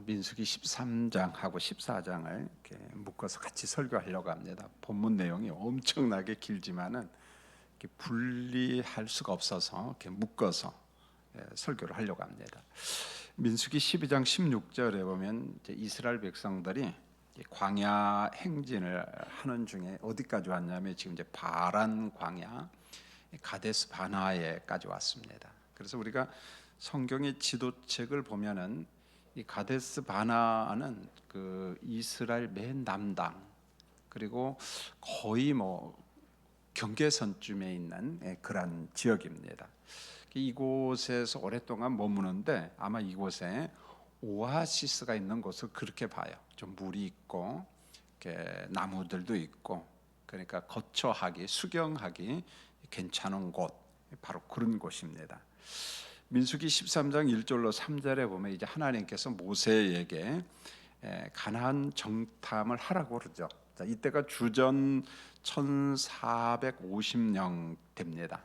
민수기 13장하고 14장을 이렇게 묶어서 같이 설교하려고 합니다. 본문 내용이 엄청나게 길지만은 이렇게 분리할 수가 없어서 이렇게 묶어서 설교를 하려고 합니다. 민수기 12장 16절에 보면 이제 이스라엘 백성들이 광야 행진을 하는 중에 어디까지 왔냐면 지금 이제 바란 광야 가데스 바나에까지 왔습니다. 그래서 우리가 성경의 지도책을 보면은 이 가데스 바나는 그 이스라엘 맨 남당 그리고 거의 뭐 경계선쯤에 있는 그런 지역입니다. 이곳에서 오랫동안 머무는데 아마 이곳에 오아시스가 있는 곳을 그렇게 봐요. 좀 물이 있고 이렇게 나무들도 있고 그러니까 거처하기 수경하기 괜찮은 곳, 바로 그런 곳입니다. 민수기 13장 1절로 3절에 보면 이제 하나님께서 모세에게 가나안 정탐을 하라고 그러죠. 자, 이때가 주전 1450년 됩니다.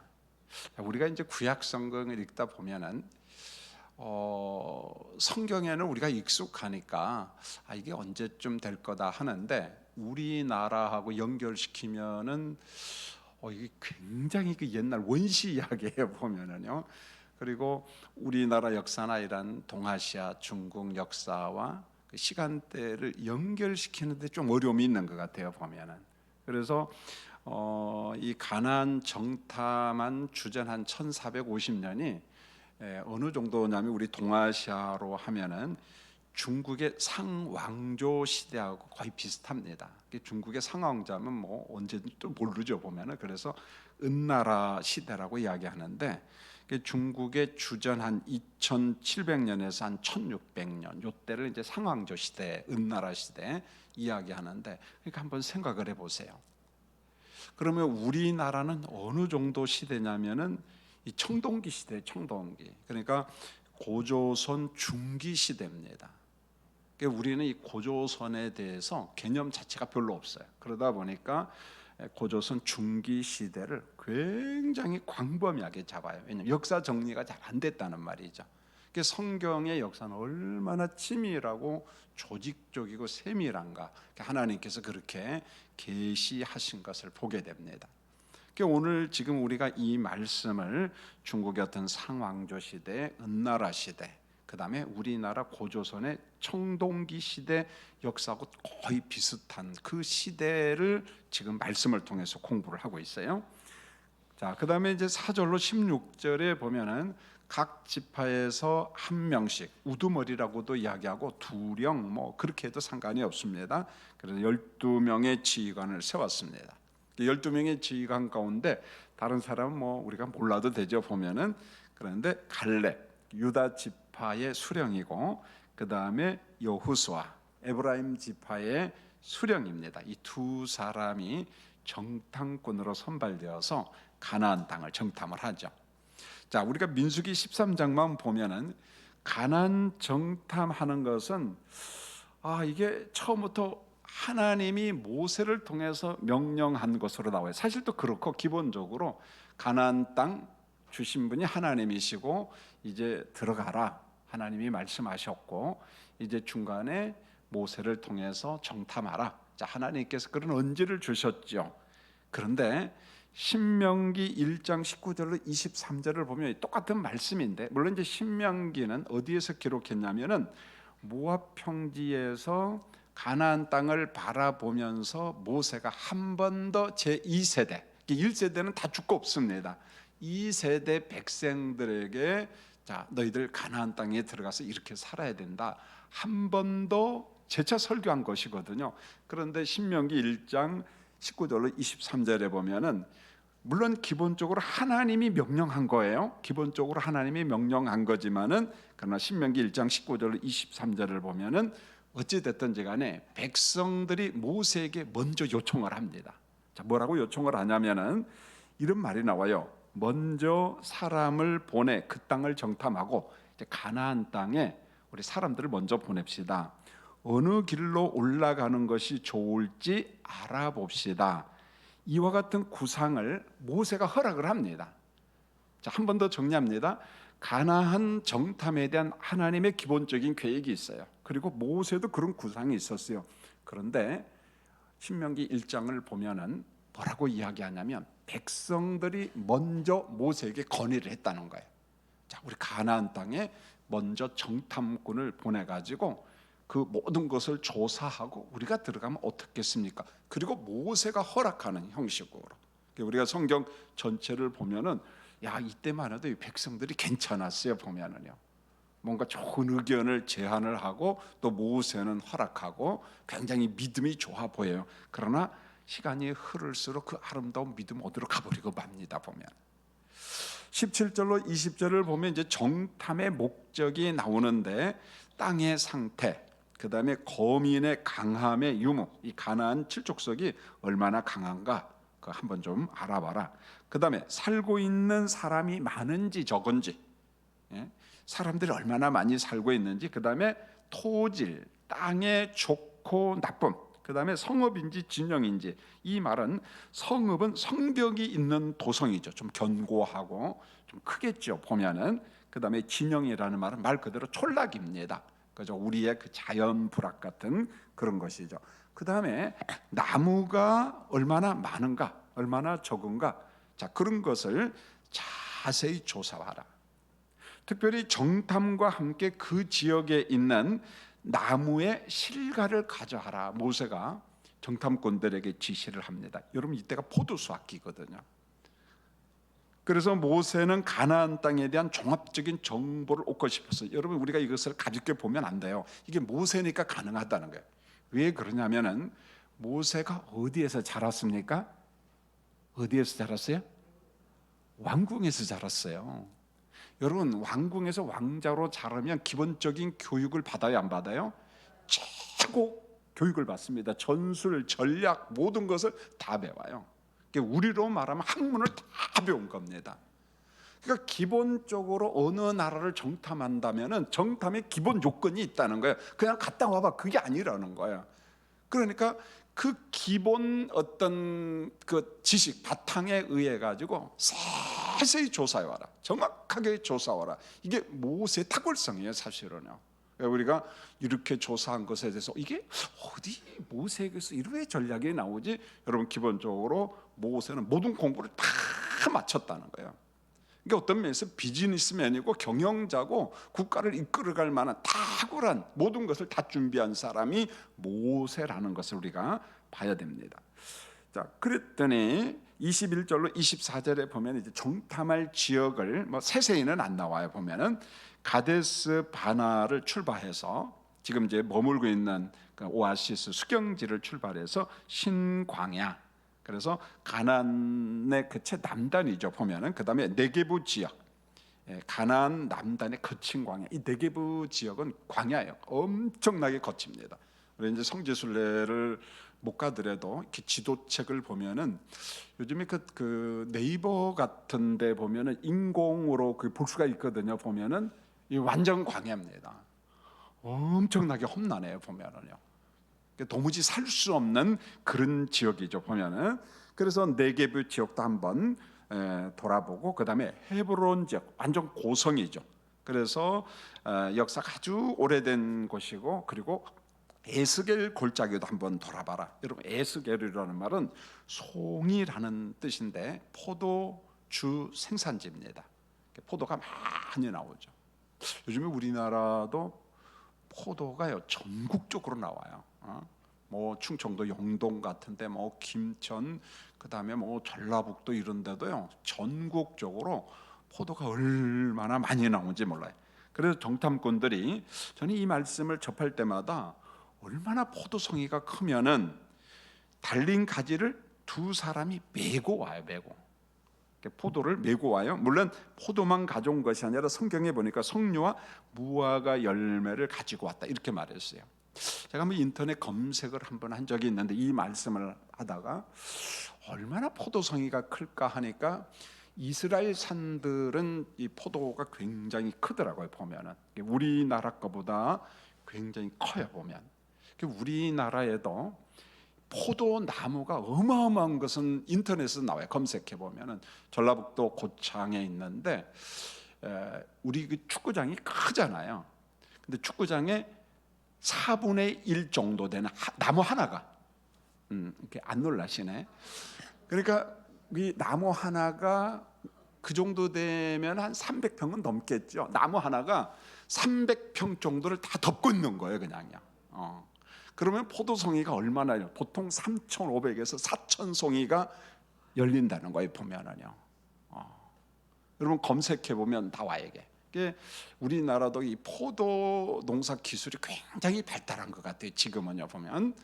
자, 우리가 이제 구약 성경을 읽다 보면은 성경에는 우리가 익숙하니까 이게 언제쯤 될 거다 하는데 우리나라하고 연결시키면은 이게 굉장히 그 옛날 원시 이야기에 보면은요. 그리고 우리나라 역사나 이런 동아시아, 중국 역사와 그 시간대를 연결시키는데 좀 어려움이 있는 것 같아요 보면은. 그래서 이 가나안 정탐한 주전 한 1450년이 어느 정도냐면 우리 동아시아로 하면은 중국의 상왕조 시대하고 거의 비슷합니다. 중국의 상왕자면 뭐 언제든 또 모르죠 보면은. 그래서 은나라 시대라고 이야기하는데 중국의 주전 한 2700년에서 한 1600년 요때를 이제 상왕조 시대, 은나라 시대 이야기하는데, 그러니까 한번 생각을 해보세요. 그러면 우리나라는 어느 정도 시대냐면은 이 청동기 시대, 청동기. 그러니까 고조선 중기 시대입니다. 우리는 이 고조선에 대해서 개념 자체가 별로 없어요. 그러다 보니까 고조선 중기 시대를 굉장히 광범위하게 잡아요. 왜냐하면 역사 정리가 잘 안 됐다는 말이죠. 성경의 역사는 얼마나 치밀하고 조직적이고 세밀한가, 하나님께서 그렇게 계시하신 것을 보게 됩니다. 오늘 지금 우리가 이 말씀을 중국의 어떤 상왕조 시대, 은나라 시대, 그 다음에 우리나라 고조선의 청동기 시대 역사하고 거의 비슷한 그 시대를 지금 말씀을 통해서 공부를 하고 있어요. 자, 그 다음에 이제 4절로 16절에 보면은 각 지파에서 한 명씩, 우두머리라고도 이야기하고 두령 뭐 그렇게 해도 상관이 없습니다. 그래서 12명의 지휘관을 세웠습니다. 12명의 지휘관 가운데 다른 사람은 뭐 우리가 몰라도 되죠 보면은. 그런데 갈렙, 유다 지파의 수령이고 그 다음에 여호수아, 에브라임 지파의 수령입니다. 이 두 사람이 정탐꾼으로 선발되어서 가나안 땅을 정탐을 하죠. 자, 우리가 민수기 13장만 보면은 가나안 정탐하는 것은 이게 처음부터 하나님이 모세를 통해서 명령한 것으로 나와요. 사실 또 그렇고 기본적으로 가나안 땅 주신 분이 하나님이시고 이제 들어가라 하나님이 말씀하셨고 이제 중간에 모세를 통해서 정탐하라. 자, 하나님께서 그런 언지를 주셨죠. 그런데 신명기 1장 19절로 23절을 보면 똑같은 말씀인데, 물론 이제 신명기는 어디에서 기록했냐면은 모압 평지에서 가나안 땅을 바라보면서 모세가 한 번 더 제2세대, 1세대는 다 죽고 없습니다. 2세대 백성들에게 자, 너희들 가나안 땅에 들어가서 이렇게 살아야 된다, 한 번 더 재차 설교한 것이거든요. 그런데 신명기 1장 19절로 23절에 보면은 물론 기본적으로 하나님이 명령한 거예요. 기본적으로 하나님이 명령한 거지만은 그러나 신명기 1장 19절로 23절을 보면은 어찌 됐든지 간에 백성들이 모세에게 먼저 요청을 합니다. 자, 뭐라고 요청을 하냐면은 이런 말이 나와요. 먼저 사람을 보내 그 땅을 정탐하고 이제 가나안 땅에 우리 사람들을 먼저 보냅시다. 어느 길로 올라가는 것이 좋을지 알아봅시다. 이와 같은 구상을 모세가 허락을 합니다. 자, 한 번 더 정리합니다. 가나안 정탐에 대한 하나님의 기본적인 계획이 있어요. 그리고 모세도 그런 구상이 있었어요. 그런데 신명기 1장을 보면은 뭐라고 이야기하냐면 백성들이 먼저 모세에게 건의를 했다는 거예요. 자, 우리 가나안 땅에 먼저 정탐꾼을 보내가지고 그 모든 것을 조사하고 우리가 들어가면 어떻겠습니까? 그리고 모세가 허락하는 형식으로. 우리가 성경 전체를 보면은 야, 이때만 해도 이 백성들이 괜찮았어요. 보면은요, 뭔가 좋은 의견을 제안을 하고 또 모세는 허락하고 굉장히 믿음이 좋아 보여요. 그러나 시간이 흐를수록 그 아름다운 믿음 어디로 가버리고 맙니다. 보면 17절로 20절을 보면 이제 정탐의 목적이 나오는데 땅의 상태, 그 다음에 거민의 강함의 유무, 이 가나안 7족속이 얼마나 강한가 그 한번 좀 알아봐라. 그 다음에 살고 있는 사람이 많은지 적은지, 사람들이 얼마나 많이 살고 있는지, 그 다음에 토질, 땅의 좋고 나쁨, 그 다음에 성읍인지 진영인지. 이 말은 성읍은 성벽이 있는 도성이죠. 좀 견고하고 좀 크겠죠 보면은. 그 다음에 진영이라는 말은 말 그대로 촌락입니다. 그죠? 우리의 그 자연 불악 같은 그런 것이죠. 그 다음에 나무가 얼마나 많은가, 얼마나 적은가. 자, 그런 것을 자세히 조사하라. 특별히 정탐과 함께 그 지역에 있는 나무의 실과를 가져와라. 모세가 정탐꾼들에게 지시를 합니다. 여러분, 이때가 포도수 학기거든요. 그래서 모세는 가나안 땅에 대한 종합적인 정보를 얻고 싶었어요. 여러분, 우리가 이것을 가볍게 보면 안 돼요. 이게 모세니까 가능하다는 거예요. 왜 그러냐면은 모세가 어디에서 자랐습니까? 어디에서 자랐어요? 왕궁에서 자랐어요. 여러분, 왕궁에서 왕자로 자라면 기본적인 교육을 받아야 안 받아요? 최고 교육을 받습니다. 전술, 전략 모든 것을 다 배워요. 우리로 말하면 학문을 다 배운 겁니다. 그러니까 기본적으로 어느 나라를 정탐한다면은 정탐의 기본 요건이 있다는 거예요. 그냥 갔다 와봐, 그게 아니라는 거예요. 그러니까 그 기본 어떤 그 지식 바탕에 의해 가지고 자세히 조사해와라, 정확하게 조사해와라. 이게 모세의 탁월성이에요, 사실은요. 우리가 이렇게 조사한 것에 대해서 이게 어디 모세에게서 이런 전략이 나오지? 여러분, 기본적으로 모세는 모든 공부를 다 마쳤다는 거예요. 이게 어떤 면에서 비즈니스맨이고 경영자고 국가를 이끌어갈 만한 탁월한 모든 것을 다 준비한 사람이 모세라는 것을 우리가 봐야 됩니다. 자, 그랬더니 21절로 24절에 보면 이제 정탐할 지역을 뭐 세세히는 안 나와요. 보면은 가데스 바나를 출발해서 지금 이제 머물고 있는 그 오아시스 수경지를 출발해서 신광야, 그래서 가나안의 그채 남단이죠 보면은. 그 다음에 네게부 지역, 가나안 남단의 거친 광야. 이 네게부 지역은 광야예요. 엄청나게 거칩니다. 우리 이제 성지순례를 못 가더라도 이렇게 지도책을 보면은 요즘에 그 네이버 같은데 보면은 인공으로 그 볼 수가 있거든요. 보면은 이 완전 광야입니다. 엄청나게 험난해요 보면은요. 도무지 살 수 없는 그런 지역이죠 보면은. 그래서 네게부 지역도 한번 돌아보고, 그 다음에 헤브론 지역 완전 고성이죠. 그래서 역사가 아주 오래된 곳이고, 그리고 에스겔 골짜기도 한번 돌아봐라. 여러분, 에스겔이라는 말은 송이라는 뜻인데 포도주 생산지입니다. 포도가 많이 나오죠. 요즘에 우리나라도 포도가요 전국적으로 나와요. 뭐 충청도 영동 같은데, 뭐 김천, 그 다음에 뭐 전라북도 이런 데도요 전국적으로 포도가 얼마나 많이 나오는지 몰라요. 그래서 정탐꾼들이, 저는 이 말씀을 접할 때마다 얼마나 포도송이가 크면은 달린 가지를 두 사람이 메고 와요. 메고 포도를 메고 와요. 물론 포도만 가져온 것이 아니라 성경에 보니까 석류와 무화과 열매를 가지고 왔다 이렇게 말했어요. 제가 한번 인터넷 검색을 한번 한 적이 있는데 이 말씀을 하다가 얼마나 포도송이가 클까 하니까 이스라엘 산들은 이 포도가 굉장히 크더라고요. 보면은 우리나라 거보다 굉장히 커요. 보면 우리나라에도 포도 나무가 어마어마한 것은 인터넷에서 나와요. 검색해 보면은 전라북도 고창에 있는데 우리 그 축구장이 크잖아요. 근데 축구장에 4분의 1 정도 되는 나무 하나가, 이렇게 안 놀라시네. 그러니까 이 나무 하나가 그 정도 되면 한 300평은 넘겠죠. 나무 하나가 300평 정도를 다 덮고 있는 거예요, 그냥요. 그러면 포도송이가 얼마나요? 보통 3,500에서 4,000송이가 열린다는 거예요, 보면은요. 여러분 검색해 보면 나와요, 이게. 우리나라도 이 포도 농사 기술이 굉장히 발달한 것 같아요. 지금은요 보면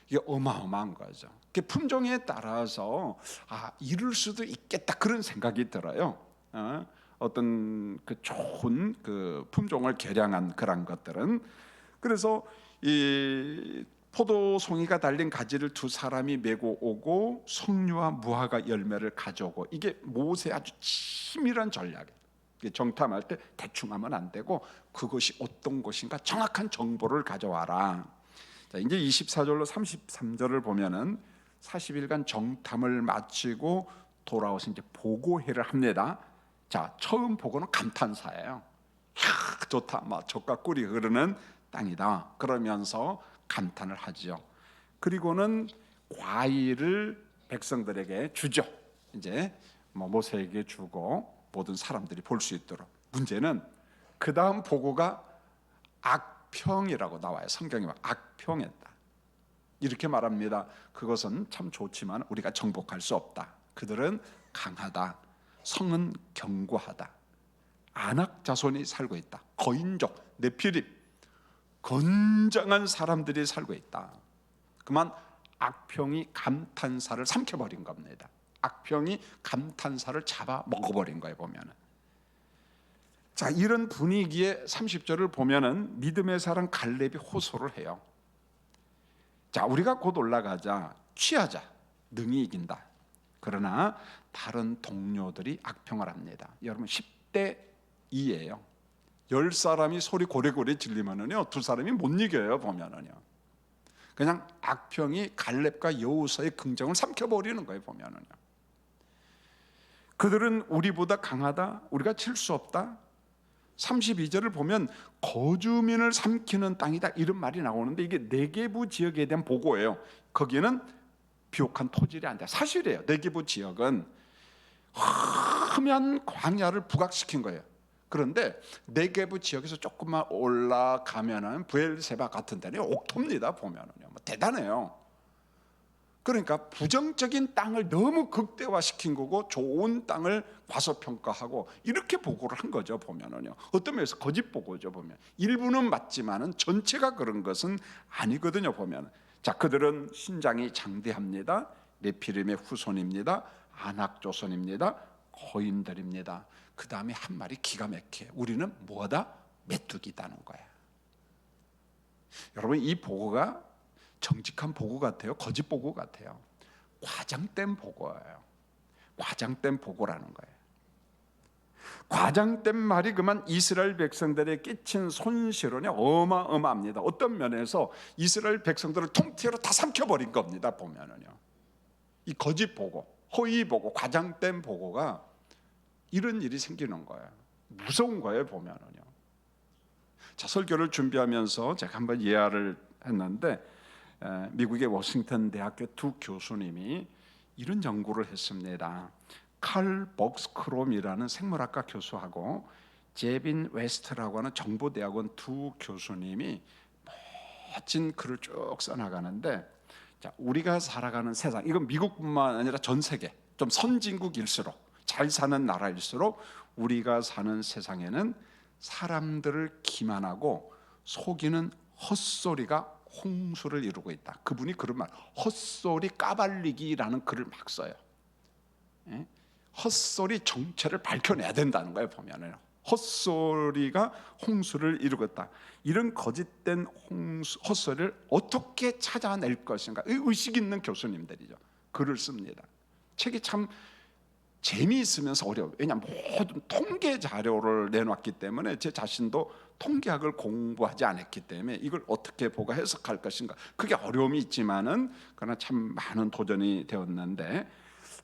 이게 어마어마한 거죠. 품종에 따라서 이럴 수도 있겠다 그런 생각이 들어요. 어떤 그 좋은 그 품종을 개량한 그런 것들은. 그래서 이 포도송이가 달린 가지를 두 사람이 메고 오고 석류와 무화과 열매를 가져오고, 이게 모세의 아주 치밀한 전략이에요. 정탐할 때 대충 하면 안 되고 그것이 어떤 곳인가 정확한 정보를 가져와라. 자, 이제 24절로 33절을 보면은 40일간 정탐을 마치고 돌아와서 이제 보고회를 합니다. 자, 처음 보고는 감탄사예요. 좋다, 막 젖과 꿀이 흐르는 땅이다 그러면서 감탄을 하죠. 그리고는 과일을 백성들에게 주죠. 이제 모세에게 주고 모든 사람들이 볼 수 있도록. 문제는 그 다음 보고가 악평이라고 나와요. 성경에 악평했다 이렇게 말합니다. 그것은 참 좋지만 우리가 정복할 수 없다. 그들은 강하다, 성은 견고하다, 아낙 자손이 살고 있다, 거인족 네피림 건장한 사람들이 살고 있다. 그만 악평이 감탄사를 삼켜버린 겁니다. 악평이 감탄사를 잡아 먹어버린 거예요, 보면은. 자, 이런 분위기에 30절을 보면은 믿음의 사람 갈렙이 호소를 해요. 자, 우리가 곧 올라가자, 취하자, 능히 이긴다. 그러나 다른 동료들이 악평을 합니다. 여러분 10대 2예요. 10사람이 소리 고래고래 질리면은요, 두 사람이 못 이겨요, 보면은요. 그냥 악평이 갈렙과 여호수아의 긍정을 삼켜버리는 거예요, 보면은요. 그들은 우리보다 강하다, 우리가 칠 수 없다. 32절을 보면 거주민을 삼키는 땅이다 이런 말이 나오는데, 이게 네게부 지역에 대한 보고예요. 거기는 비옥한 토질이 안 돼. 사실이에요. 네게부 지역은 험한 광야를 부각시킨 거예요. 그런데 네게부 지역에서 조금만 올라가면은 브엘세바 같은 데는 옥토입니다. 보면은요, 대단해요. 그러니까 부정적인 땅을 너무 극대화시킨 거고 좋은 땅을 과소평가하고 이렇게 보고를 한 거죠, 보면은요. 어떤 면에서 거짓 보고죠, 보면. 일부는 맞지만은 전체가 그런 것은 아니거든요, 보면. 자, 그들은 신장이 장대합니다. 네피림의 후손입니다. 아낙 조선입니다. 거인들입니다. 그 다음에 한 말이 기가 막혀요. 우리는 뭐다? 메뚜기다는 거야. 여러분, 이 보고가 정직한 보고 같아요? 거짓 보고 같아요? 과장된 보고예요. 과장된 보고라는 거예요. 과장된 말이 그만 이스라엘 백성들에 끼친 손실은 어마어마합니다. 어떤 면에서 이스라엘 백성들을 통째로 다 삼켜버린 겁니다, 보면은요. 이 거짓 보고, 허위 보고, 과장된 보고가 이런 일이 생기는 거예요. 무서운 거예요, 보면은요. 자, 설교를 준비하면서 제가 한번 예화를 했는데, 미국의 워싱턴 대학교 두 교수님이 이런 연구를 했습니다. 칼 벅스크롬이라는 생물학과 교수하고 제빈 웨스트라고 하는 정보대학원 두 교수님이 멋진 글을 쭉 써나가는데, 자, 우리가 살아가는 세상, 이건 미국뿐만 아니라 전 세계, 좀 선진국일수록, 잘 사는 나라일수록 우리가 사는 세상에는 사람들을 기만하고 속이는 헛소리가 홍수를 이루고 있다. 그분이 그런 말, 헛소리 까발리기라는 글을 막 써요. 헛소리 정체를 밝혀내야 된다는 거예요, 보면은. 헛소리가 홍수를 이루고 있다. 이런 거짓된 헛소리를 어떻게 찾아낼 것인가, 의식 있는 교수님들이죠. 글을 씁니다. 책이 참 재미있으면서 어려워요. 왜냐하면 모든 통계 자료를 내놨기 때문에, 제 자신도 통계학을 공부하지 않았기 때문에 이걸 어떻게 보고 해석할 것인가, 그게 어려움이 있지만은 그러나 참 많은 도전이 되었는데,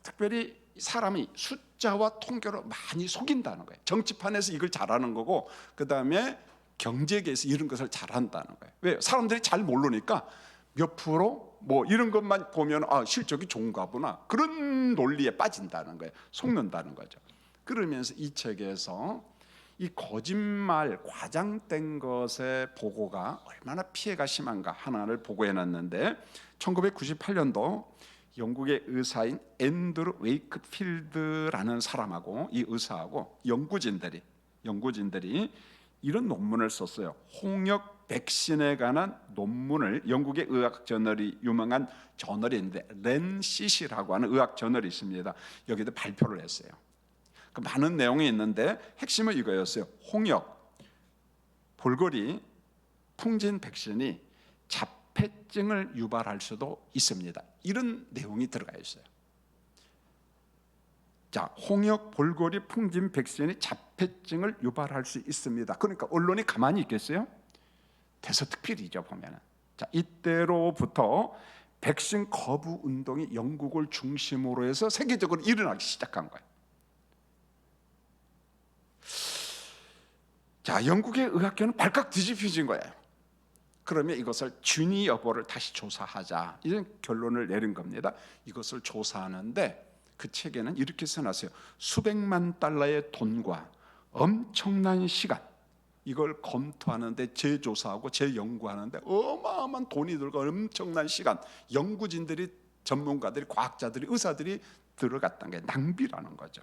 특별히 사람이 숫자와 통계로 많이 속인다는 거예요. 정치판에서 이걸 잘하는 거고, 그 다음에 경제계에서 이런 것을 잘한다는 거예요. 왜? 사람들이 잘 모르니까 몇 프로 뭐 이런 것만 보면 실적이 좋은가 보나, 그런 논리에 빠진다는 거예요. 속는다는 거죠. 그러면서 이 책에서 이 거짓말, 과장된 것의 보고가 얼마나 피해가 심한가 하나를 보고해놨는데, 1998년도 영국의 의사인 앤드루 웨이크필드라는 사람하고 이 의사하고 연구진들이 이런 논문을 썼어요. 홍역 백신에 관한 논문을, 영국의 의학 저널이 유명한 저널이 있는데 랜시시라고 하는 의학 저널이 있습니다. 여기도 발표를 했어요. 그 많은 내용이 있는데 핵심은 이거였어요. 홍역, 볼거리, 풍진 백신이 자폐증을 유발할 수도 있습니다. 이런 내용이 들어가 있어요. 자, 홍역, 볼거리, 풍진 백신이 자폐증을 유발할 수 있습니다. 그러니까 언론이 가만히 있겠어요? 대서특필이죠, 보면은. 자, 이때로부터 백신 거부 운동이 영국을 중심으로 해서 세계적으로 일어나기 시작한 거예요. 자, 영국의 의학계는 발칵 뒤집혀진 거예요. 그러면 이것을 진위 여부를 다시 조사하자, 이런 결론을 내린 겁니다. 이것을 조사하는데 그 책에는 이렇게 써놨어요. 수백만 달러의 돈과 엄청난 시간, 이걸 검토하는데, 재조사하고 재연구하는데 어마어마한 돈이 들고 엄청난 시간, 연구진들이, 전문가들이, 과학자들이, 의사들이 들어갔다는 게 낭비라는 거죠.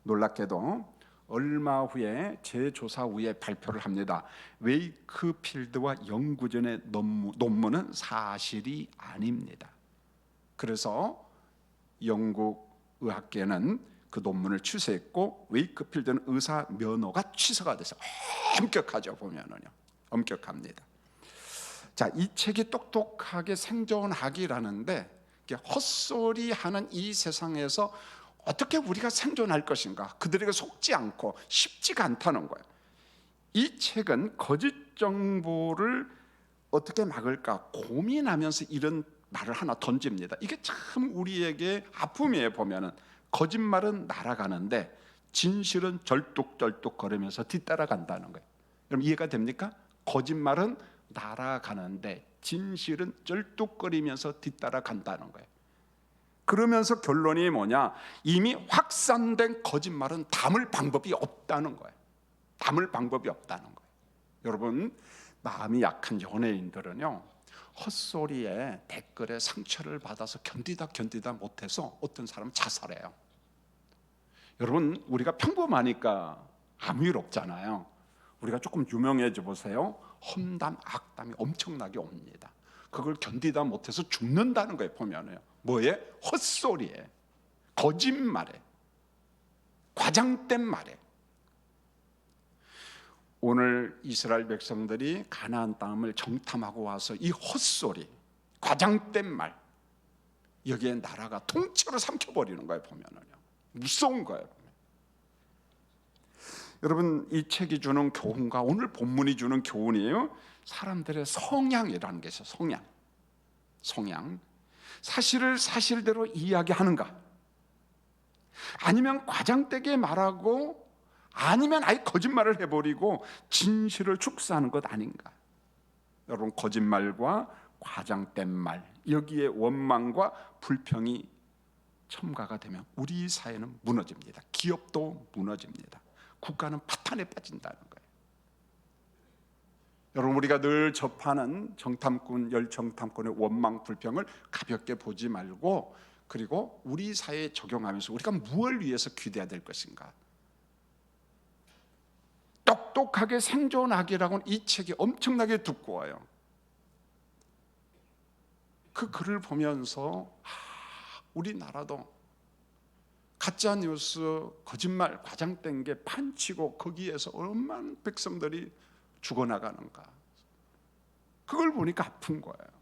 놀랍게도 얼마 후에 재조사 후에 발표를 합니다. 웨이크필드와 연구진의 논문은 사실이 아닙니다. 그래서 영국 의학계는 그 논문을 취소했고, 웨이크필드는 의사 면허가 취소가 돼서 엄격하죠. 보면은요, 엄격합니다. 자, 이 책이 똑똑하게 생존하기라는데, 헛소리하는 이 세상에서 어떻게 우리가 생존할 것인가, 그들에게 속지 않고 쉽지가 않다는 거예요. 이 책은 거짓 정보를 어떻게 막을까 고민하면서 이런 말을 하나 던집니다. 이게 참 우리에게 아픔이에요. 보면은 거짓말은 날아가는데 진실은 절뚝절뚝 거리면서 뒤따라간다는 거예요. 여러분 이해가 됩니까? 거짓말은 날아가는데 진실은 쩔뚝거리면서 뒤따라간다는 거예요. 그러면서 결론이 뭐냐? 이미 확산된 거짓말은 담을 방법이 없다는 거예요. 담을 방법이 없다는 거예요. 여러분, 마음이 약한 연예인들은요, 헛소리에 댓글에 상처를 받아서 견디다 못해서 어떤 사람은 자살해요. 여러분, 우리가 평범하니까 아무 일 없잖아요. 우리가 조금 유명해져 보세요. 험담, 악담이 엄청나게 옵니다. 그걸 견디다 못해서 죽는다는 거예요. 보면은요, 뭐에? 헛소리에, 거짓말에, 과장된 말에. 오늘 이스라엘 백성들이 가나안 땅을 정탐하고 와서 이 헛소리, 과장된 말, 여기에 나라가 통째로 삼켜버리는 거예요. 보면은요, 무서운 거예요. 여러분, 이 책이 주는 교훈과 오늘 본문이 주는 교훈이에요. 사람들의 성향이라는 게 있어요. 성향. 사실을 사실대로 이야기하는가, 아니면 과장되게 말하고, 아니면 아예 거짓말을 해버리고 진실을 축소하는 것 아닌가. 여러분, 거짓말과 과장된 말, 여기에 원망과 불평이 첨가가 되면 우리 사회는 무너집니다. 기업도 무너집니다. 국가는 파탄에 빠진다는 거예요. 여러분, 우리가 늘 접하는 정탐꾼, 열정탐꾼의 원망, 불평을 가볍게 보지 말고, 그리고 우리 사회에 적용하면서 우리가 무엇을 위해서 기대해야 될 것인가. 똑똑하게 생존하기라고는 이 책이 엄청나게 두꺼워요. 그 글을 보면서 우리나라도 가짜 뉴스, 거짓말, 과장된 게 판치고 거기에서 얼마나 백성들이 죽어나가는가, 그걸 보니까 아픈 거예요.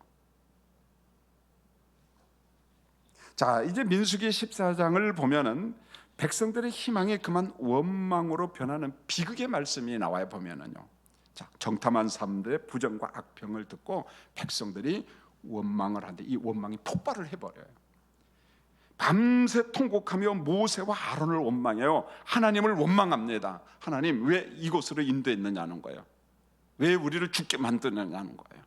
자, 이제 민수기 14장을 보면은 백성들의 희망이 그만 원망으로 변하는 비극의 말씀이 나와요. 보면은요, 자, 정탐한 사람들의 부정과 악평을 듣고 백성들이 원망을 하는데 이 원망이 폭발을 해버려요. 밤새 통곡하며 모세와 아론을 원망해요. 하나님을 원망합니다. 하나님, 왜 이곳으로 인도했느냐는 거예요. 왜 우리를 죽게 만드느냐는 거예요.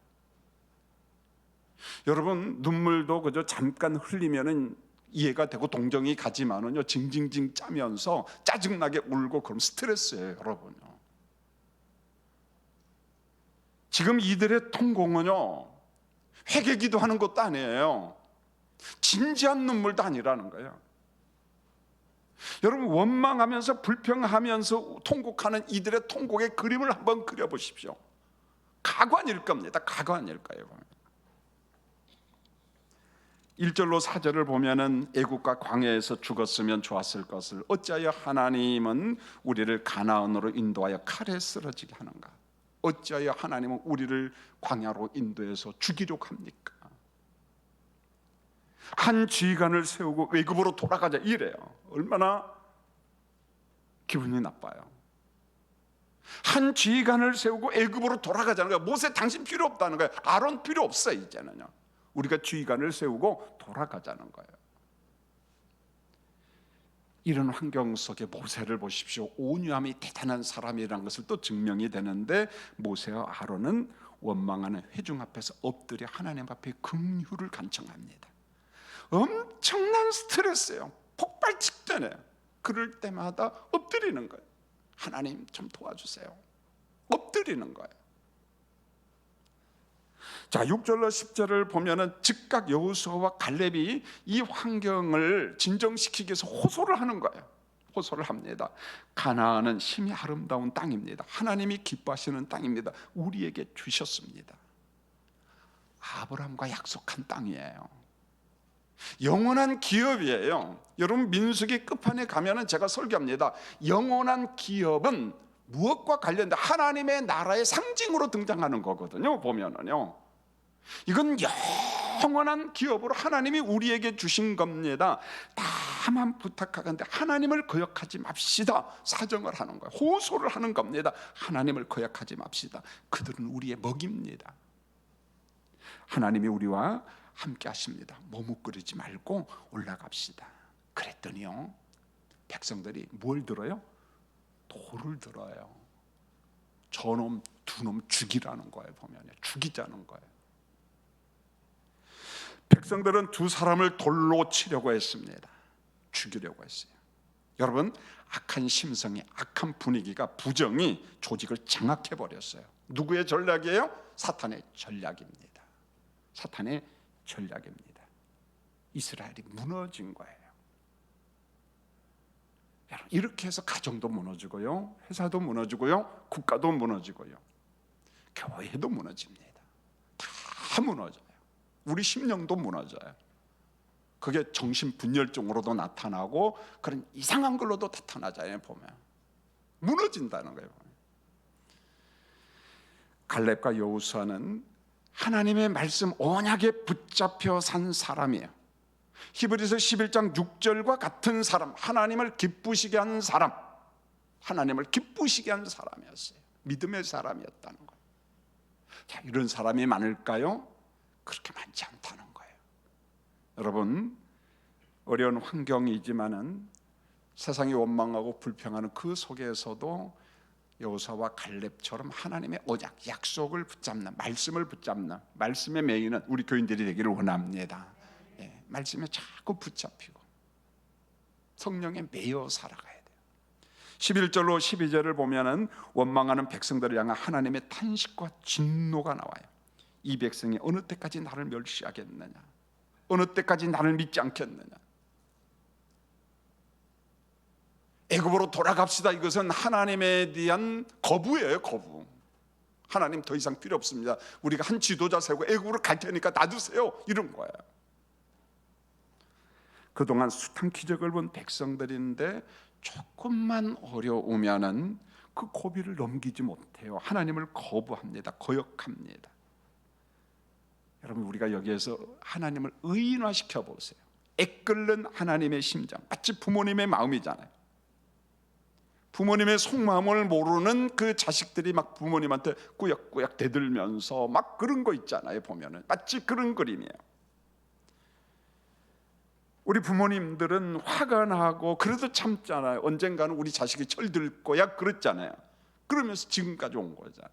여러분, 눈물도 그저 잠깐 흘리면은 이해가 되고 동정이 가지만은요, 징징징 짜면서 짜증나게 울고 그럼 스트레스예요, 여러분요. 지금 이들의 통곡은요, 회개기도 하는 것도 아니에요. 진지한 눈물도 아니라는 거예요. 여러분, 원망하면서 불평하면서 통곡하는 이들의 통곡의 그림을 한번 그려보십시오. 가관일 겁니다. 가관일 거예요. 1절로 4절을 보면은 애국과 광야에서 죽었으면 좋았을 것을 어찌하여 하나님은 우리를 가나안으로 인도하여 칼에 쓰러지게 하는가? 어찌하여 하나님은 우리를 광야로 인도해서 죽이려고 합니까? 한 지휘관을 세우고 외국으로 돌아가자 이래요. 얼마나 기분이 나빠요. 한 지휘관을 세우고 애굽으로 돌아가자는 거예요. 모세 당신 필요 없다는 거예요. 아론 필요 없어. 이제는요, 우리가 지휘관을 세우고 돌아가자는 거예요. 이런 환경 속에 모세를 보십시오. 온유함이 대단한 사람이라는 것을 또 증명이 되는데, 모세와 아론은 원망하는 회중 앞에서 엎드려 하나님 앞에 긍휼을 간청합니다. 엄청난 스트레스예요. 폭발 직전에 그럴 때마다 엎드리는 거예요. 하나님 좀 도와주세요. 엎드리는 거예요. 자, 6절로 10절을 보면은 즉각 여호수아와 갈렙이 이 환경을 진정시키기 위해서 호소를 하는 거예요. 호소를 합니다. 가나안은 심히 아름다운 땅입니다. 하나님이 기뻐하시는 땅입니다. 우리에게 주셨습니다. 아브라함과 약속한 땅이에요. 영원한 기업이에요. 여러분, 민수기 끝판에 가면은 제가 설교합니다. 영원한 기업은 무엇과 관련된 하나님의 나라의 상징으로 등장하는 거거든요. 보면은요, 이건 영원한 기업으로 하나님이 우리에게 주신 겁니다. 다만 부탁하건대 하나님을 거역하지 맙시다. 사정을 하는 거예요. 호소를 하는 겁니다. 하나님을 거역하지 맙시다. 그들은 우리의 먹입니다. 하나님이 우리와 함께 하십니다. 머뭇거리지 말고 올라갑시다. 그랬더니요, 백성들이 뭘 들어요? 돌을 들어요. 저놈 두 놈 죽이라는 거예요. 보면 죽이자는 거예요. 백성들은 두 사람을 돌로 치려고 했습니다. 죽이려고 했어요. 여러분, 악한 심성이, 악한 분위기가, 부정이 조직을 장악해 버렸어요. 누구의 전략이에요? 사탄의 전략입니다. 사탄의 전략입니다. 이스라엘이 무너진 거예요. 여러분, 이렇게 해서 가정도 무너지고요, 회사도 무너지고요, 국가도 무너지고요, 교회도 무너집니다. 다 무너져요. 우리 심령도 무너져요. 그게 정신분열증으로도 나타나고 그런 이상한 걸로도 나타나잖아요. 보면 무너진다는 거예요. 갈렙과 여호수아는 하나님의 말씀 언약에 붙잡혀 산 사람이에요. 히브리서 11장 6절과 같은 사람, 하나님을 기쁘시게 한 사람, 하나님을 기쁘시게 한 사람이었어요. 믿음의 사람이었다는 거예요. 자, 이런 사람이 많을까요? 그렇게 많지 않다는 거예요. 여러분, 어려운 환경이지만은 세상이 원망하고 불평하는 그 속에서도 여호수아와 갈렙처럼 하나님의 언약, 약속을 붙잡는, 말씀을 붙잡는, 말씀의 매이는 우리 교인들이 되기를 원합니다. 예, 말씀에 자꾸 붙잡히고 성령에 매여 살아가야 돼요. 11절로 12절을 보면은 원망하는 백성들을 향한 하나님의 탄식과 진노가 나와요. 이 백성이 어느 때까지 나를 멸시하겠느냐, 어느 때까지 나를 믿지 않겠느냐. 애굽으로 돌아갑시다. 이것은 하나님에 대한 거부예요. 거부. 하나님 더 이상 필요 없습니다. 우리가 한 지도자 세우고 애굽으로 갈 테니까 놔두세요. 이런 거예요. 그동안 숱한 기적을 본 백성들인데 조금만 어려우면은 그 고비를 넘기지 못해요. 하나님을 거부합니다. 거역합니다. 여러분, 우리가 여기에서 하나님을 의인화시켜 보세요. 애끓는 하나님의 심장, 마치 부모님의 마음이잖아요. 부모님의 속마음을 모르는 그 자식들이 막 부모님한테 꾸역꾸역 대들면서 막 그런 거 있잖아요. 보면은 마치 그런 그림이에요. 우리 부모님들은 화가 나고 그래도 참잖아요. 언젠가는 우리 자식이 철들 거야 그랬잖아요. 그러면서 지금까지 온 거잖아요.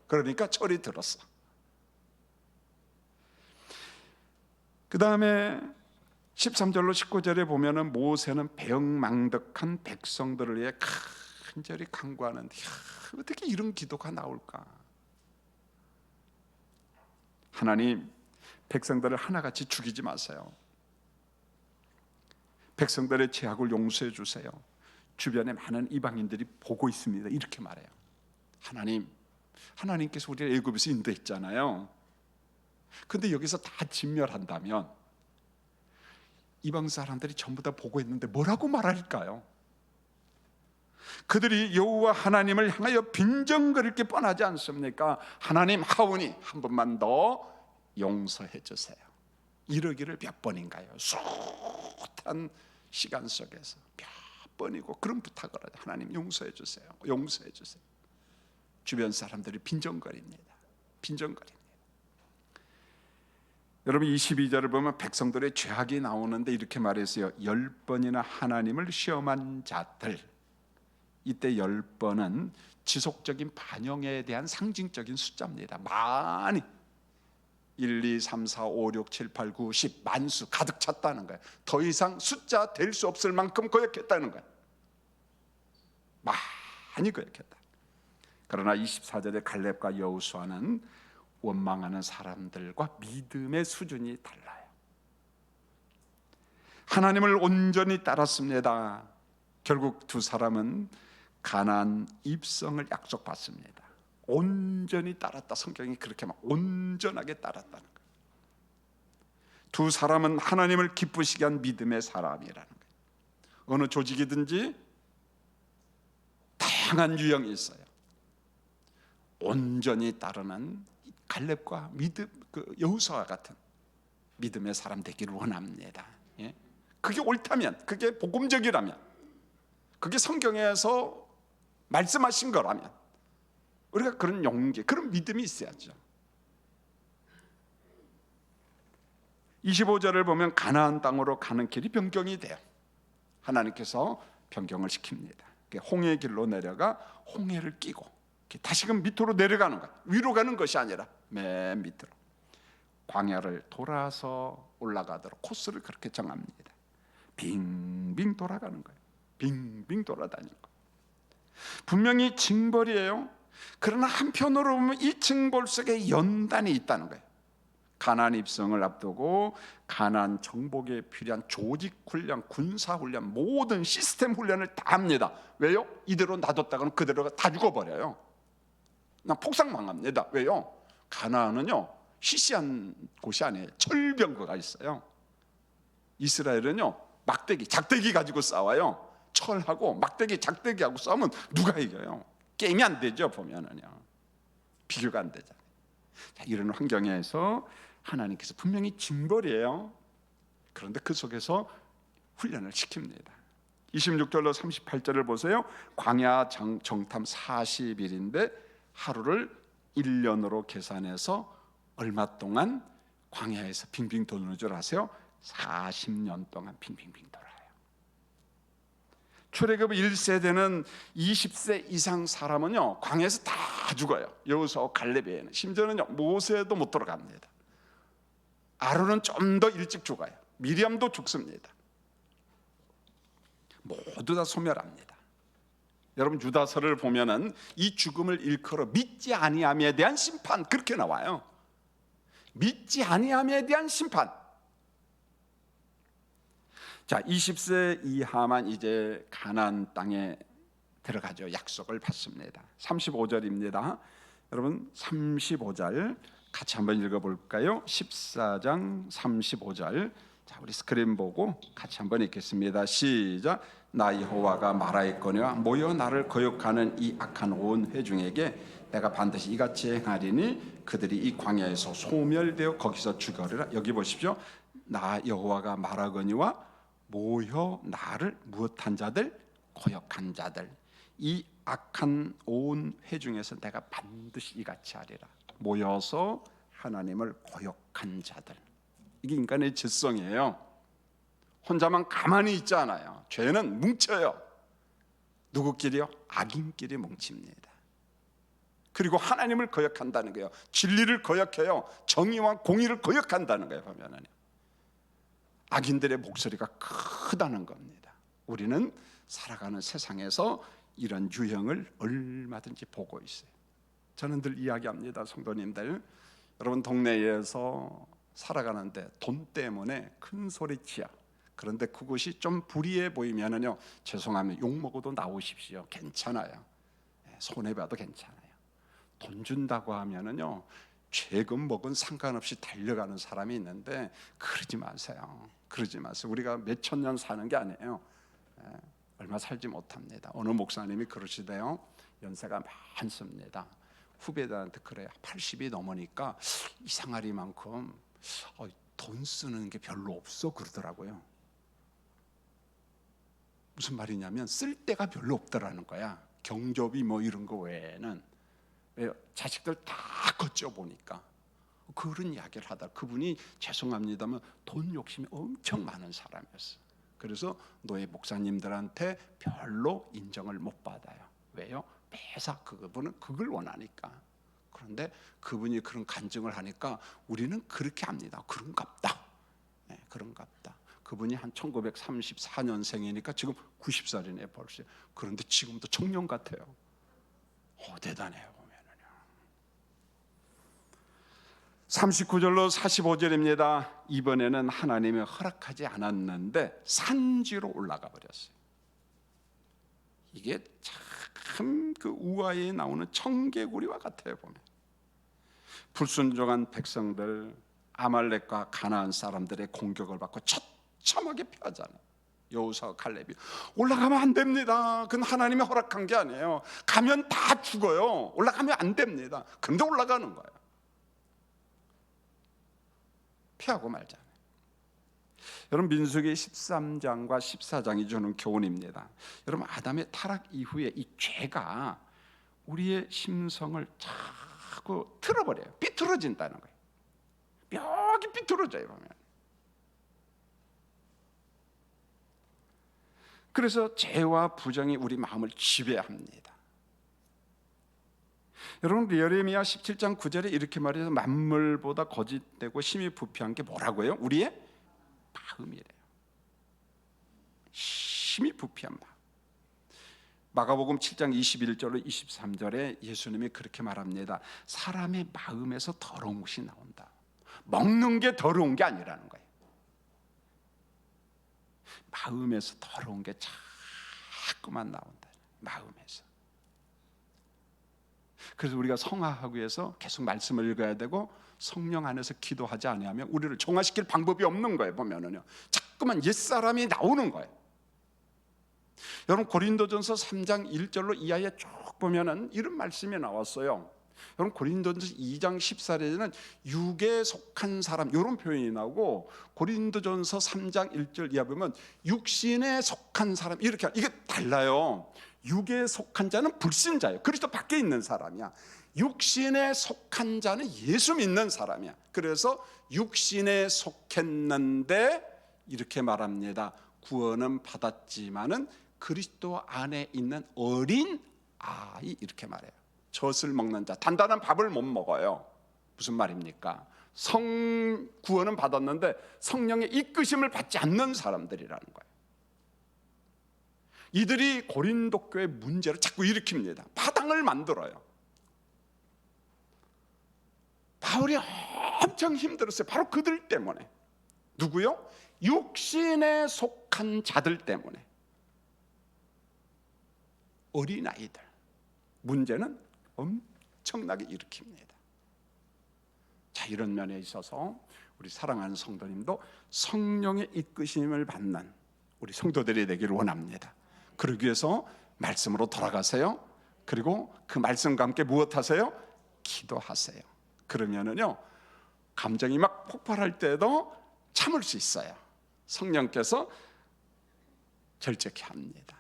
그러니까 철이 들었어. 그 다음에 13절로 19절에 보면은 모세는 배영망덕한 백성들을 위해 간절히 간구하는데, 어떻게 이런 기도가 나올까? 하나님, 백성들을 하나같이 죽이지 마세요. 백성들의 죄악을 용서해 주세요. 주변에 많은 이방인들이 보고 있습니다. 이렇게 말해요. 하나님께서 우리를 애굽에서 인도했잖아요. 근데 여기서 다 진멸한다면 이방 사람들이 전부 다 보고 있는데 뭐라고 말할까요? 그들이 여호와 하나님을 향하여 빈정거릴 게 뻔하지 않습니까? 하나님, 하오니 한 번만 더 용서해 주세요. 이러기를 몇 번인가요? 숱한 시간 속에서 몇 번이고 그런 부탁을 하죠. 하나님, 용서해 주세요. 용서해 주세요. 주변 사람들이 빈정거립니다. 여러분, 22절을 보면 백성들의 죄악이 나오는데 이렇게 말했어요. 10번이나 하나님을 시험한 자들. 이때 10번은 지속적인 반영에 대한 상징적인 숫자입니다. 많이 1, 2, 3, 4, 5, 6, 7, 8, 9, 10 만수 가득 찼다는 거예요. 더 이상 숫자 될 수 없을 만큼 거역했다는 거예요. 많이 거역했다. 그러나 24절에 갈렙과 여호수아는 원망하는 사람들과 믿음의 수준이 달라요. 하나님을 온전히 따랐습니다. 결국 두 사람은 가나안 입성을 약속받습니다. 온전히 따랐다. 성경이 그렇게 막 온전하게 따랐다는 거예요. 두 사람은 하나님을 기쁘시게 한 믿음의 사람이라는 거예요. 어느 조직이든지 다양한 유형이 있어요. 온전히 따르는 갈렙과 여호수아 같은 믿음의 사람 되기를 원합니다. 예? 그게 옳다면, 그게 복음적이라면, 그게 성경에서 말씀하신 거라면 우리가 그런 용기, 그런 믿음이 있어야죠. 25절을 보면 가나안 땅으로 가는 길이 변경이 돼요. 하나님께서 변경을 시킵니다. 홍해 길로 내려가 홍해를 끼고 다시금 밑으로 내려가는 거예요. 위로 가는 것이 아니라 맨 밑으로 광야를 돌아서 올라가도록 코스를 그렇게 정합니다. 빙빙 돌아가는 거예요. 빙빙 돌아다니는 거예요. 분명히 징벌이에요. 그러나 한편으로 보면 이 징벌 속에 연단이 있다는 거예요. 가나안 입성을 앞두고 가나안 정복에 필요한 조직 훈련, 군사 훈련, 모든 시스템 훈련을 다 합니다. 왜요? 이대로 놔뒀다가는 그대로 다 죽어버려요. 폭삭망합니다. 왜요? 가나안은요 시시한 곳이 아니에요. 철병거가 있어요. 이스라엘은요 막대기, 작대기 가지고 싸워요. 철하고 막대기, 작대기하고 싸우면 누가 이겨요? 게임이 안 되죠. 보면은요 비교가 안 되잖아요. 자, 이런 환경에서 하나님께서 분명히 징벌이에요. 그런데 그 속에서 훈련을 시킵니다. 26절로 38절을 보세요. 광야 정탐 40일인데 하루를 1년으로 계산해서 얼마 동안 광야에서 빙빙 도는 줄 아세요? 40년 동안 빙빙빙 돌아요. 출애굽 1세대는 20세 이상 사람은요 광야에서 다 죽어요. 여호수아, 갈렙에는 심지어는요 모세도 못 돌아갑니다. 아론은 좀 더 일찍 죽어요. 미리암도 죽습니다. 모두 다 소멸합니다. 여러분, 유다서를 보면은 이 죽음을 일컬어 믿지 아니함에 대한 심판, 그렇게 나와요. 믿지 아니함에 대한 심판. 자, 20세 이하만 이제 가나안 땅에 들어가죠. 약속을 받습니다. 35절입니다. 여러분, 35절 같이 한번 읽어볼까요? 14장 35절. 자, 우리 스크린 보고 같이 한번 읽겠습니다. 시작. 나 여호와가 말하였거니와 모여 나를 거역하는 이 악한 온 회중에게 내가 반드시 이같이 행하리니 그들이 이 광야에서 소멸되어 거기서 죽으리라. 여기 보십시오. 나 여호와가 말하거니와 모여 나를 무엇한 자들? 거역한 자들. 이 악한 온 회중에서 내가 반드시 이같이 하리라. 모여서 하나님을 거역한 자들. 이게 인간의 질성이에요. 혼자만 가만히 있지 않아요. 죄는 뭉쳐요. 누구끼리요? 악인끼리 뭉칩니다. 그리고 하나님을 거역한다는 거예요. 진리를 거역해요. 정의와 공의를 거역한다는 거예요. 보면은 악인들의 목소리가 크다는 겁니다. 우리는 살아가는 세상에서 이런 유형을 얼마든지 보고 있어요. 저는 늘 이야기합니다. 성도님들, 여러분 동네에서 살아가는데 돈 때문에 큰 소리치야. 그런데 그곳이 좀 불의해 보이면은요, 죄송하면 욕 먹어도 나오십시오. 괜찮아요. 손해봐도 괜찮아요. 돈 준다고 하면은요, 죄금 먹은 상관없이 달려가는 사람이 있는데 그러지 마세요. 그러지 마세요. 우리가 몇천 년 사는 게 아니에요. 얼마 살지 못합니다. 어느 목사님이 그러시대요. 연세가 많습니다. 후배들한테 그래요. 80이 넘으니까 이상하리만큼 돈 쓰는 게 별로 없어 그러더라고요. 무슨 말이냐면 쓸 데가 별로 없더라는 거야. 경조비 뭐 이런 거 외에는. 자식들 다 거쳐 보니까 그런 이야기를 하다. 그분이 죄송합니다만 돈 욕심이 엄청 많은 사람이었어. 그래서 노예 목사님들한테 별로 인정을 못 받아요. 왜요? 매사 그분은 그걸 원하니까. 그런데 그분이 그런 간증을 하니까 우리는 그렇게 합니다. 그런갑다. 네, 그런갑다. 그분이 한 1934년생이니까 지금 90살이네 벌써. 그런데 지금도 청년 같아요. 대단해요. 39절로 45절입니다. 이번에는 하나님이 허락하지 않았는데 산지로 올라가 버렸어요. 이게 참 그 우화에 나오는 청개구리와 같아요. 보면 불순종한 백성들 아말렉과 가나안 사람들의 공격을 받고 처참하게 패하잖아요. 여호수아와 갈렙이 올라가면 안 됩니다. 그건 하나님이 허락한 게 아니에요. 가면 다 죽어요. 올라가면 안 됩니다. 근데 올라가는 거예요. 피하고 말잖아요. 여러분 민수기 13장과 14장이 주는 교훈입니다. 여러분 아담의 타락 이후에 이 죄가 우리의 심성을 자꾸 틀어버려요. 삐뚤어진다는 거예요. 뼈가 삐뚤어져요. 보면. 그래서 죄와 부정이 우리 마음을 지배합니다. 여러분 예레미야 17장 9절에 이렇게 말해서 만물보다 거짓되고 심히 부패한 게 뭐라고요? 우리의 마음이래요. 심히 부패한 마음. 마가복음 7장 21절로 23절에 예수님이 그렇게 말합니다. 사람의 마음에서 더러운 것이 나온다. 먹는 게 더러운 게 아니라는 거예요. 마음에서 더러운 게 자꾸만 나온다. 마음에서. 그래서 우리가 성화하기 위해서 계속 말씀을 읽어야 되고 성령 안에서 기도하지 않으면 우리를 정화시킬 방법이 없는 거예요. 보면은요, 자꾸만 옛사람이 나오는 거예요. 여러분 고린도전서 3장 1절로 이하에 쭉 보면은 이런 말씀이 나왔어요. 여러분 고린도전서 2장 14절에는 육에 속한 사람 이런 표현이 나오고 고린도전서 3장 1절 이하 보면 육신에 속한 사람 이렇게 이게 달라요. 육에 속한 자는 불신자예요. 그리스도 밖에 있는 사람이야. 육신에 속한 자는 예수 믿는 사람이야. 그래서 육신에 속했는데 이렇게 말합니다. 구원은 받았지만은 그리스도 안에 있는 어린 아이 이렇게 말해요. 젖을 먹는 자, 단단한 밥을 못 먹어요. 무슨 말입니까? 구원은 받았는데 성령의 이끄심을 받지 않는 사람들이라는 거예요. 이들이 고린도 교회 문제를 자꾸 일으킵니다. 파당을 만들어요. 바울이 엄청 힘들었어요. 바로 그들 때문에. 누구요? 육신에 속한 자들 때문에. 어린아이들 문제는 엄청나게 일으킵니다. 자, 이런 면에 있어서 우리 사랑하는 성도님도 성령의 이끄심을 받는 우리 성도들이 되기를 원합니다. 그러기 위해서 말씀으로 돌아가세요. 그리고 그 말씀과 함께 무엇하세요? 기도하세요. 그러면은요 감정이 막 폭발할 때도 참을 수 있어요. 성령께서 절제케 합니다.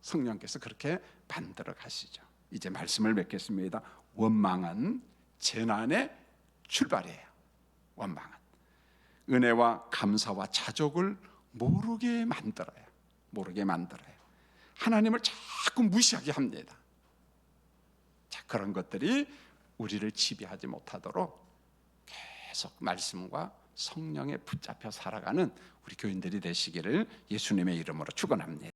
성령께서 그렇게 만들어 가시죠. 이제 말씀을 맺겠습니다. 원망은 재난의 출발이에요. 원망은 은혜와 감사와 자족을 모르게 만들어요. 모르게 만들어요. 하나님을 자꾸 무시하게 합니다. 자, 그런 것들이 우리를 지배하지 못하도록 계속 말씀과 성령에 붙잡혀 살아가는 우리 교인들이 되시기를 예수님의 이름으로 축원합니다.